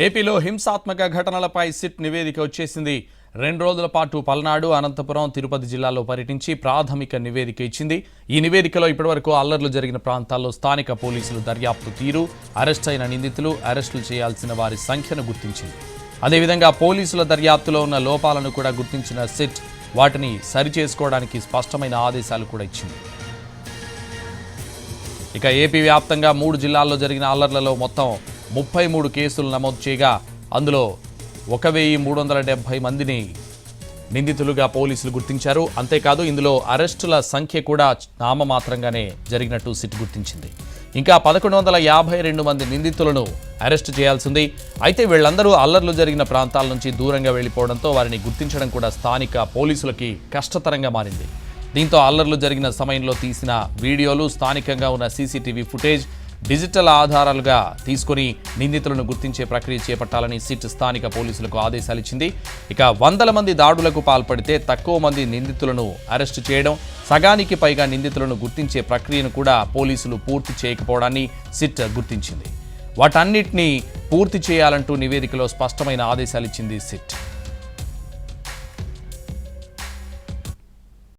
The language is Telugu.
ఏపీలో హింసాత్మక ఘటనలపై సిట్ నివేదిక వచ్చేసింది. 2 రోజుల పాటు పల్నాడు, అనంతపురం, తిరుపతి జిల్లాల్లో పర్యటించి ప్రాథమిక నివేదిక ఇచ్చింది. ఈ నివేదికలో ఇప్పటివరకు అల్లర్లు జరిగిన ప్రాంతాల్లో స్థానిక పోలీసులు దర్యాప్తు తీరు, అరెస్ట్ అయిన నిందితులు, అరెస్టులు చేయాల్సిన వారి సంఖ్యను గుర్తించింది. అదేవిధంగా పోలీసుల దర్యాప్తులో ఉన్న లోపాలను కూడా గుర్తించిన సిట్ వాటిని సరిచేసుకోవడానికి స్పష్టమైన ఆదేశాలు కూడా ఇచ్చింది. ఇక ఏపీ వ్యాప్తంగా 3 జిల్లాల్లో జరిగిన అల్లర్లలో మొత్తం 33 కేసులు నమోదు చేయగా అందులో 1370 మందిని నిందితులుగా పోలీసులు గుర్తించారు. అంతేకాదు ఇందులో అరెస్టుల సంఖ్య కూడా నామమాత్రంగానే జరిగినట్టు సిట్ గుర్తించింది. ఇంకా 1152 మంది నిందితులను అరెస్టు చేయాల్సింది. అయితే వీళ్ళందరూ అల్లర్లు జరిగిన ప్రాంతాల నుంచి దూరంగా వెళ్లిపోవడంతో వారిని గుర్తించడం కూడా స్థానిక పోలీసులకి కష్టతరంగా మారింది. దీంతో అల్లర్లు జరిగిన సమయంలో తీసిన వీడియోలు, స్థానికంగా ఉన్న సీసీటీవీ ఫుటేజ్ డిజిటల్ ఆధారాలుగా తీసుకుని నిందితులను గుర్తించే ప్రక్రియ చేపట్టాలని సిట్ స్థానిక పోలీసులకు ఆదేశాలు ఇచ్చింది. ఇక 100 మంది దాడులకు పాల్పడితే తక్కువ మంది నిందితులను అరెస్టు చేయడం, సగానికి పైగా నిందితులను గుర్తించే ప్రక్రియను కూడా పోలీసులు పూర్తి చేయకపోవడాన్ని సిట్ గుర్తించింది. వాటన్నిటినీ పూర్తి చేయాలంటూ నివేదికలో స్పష్టమైన ఆదేశాలు ఇచ్చింది సిట్.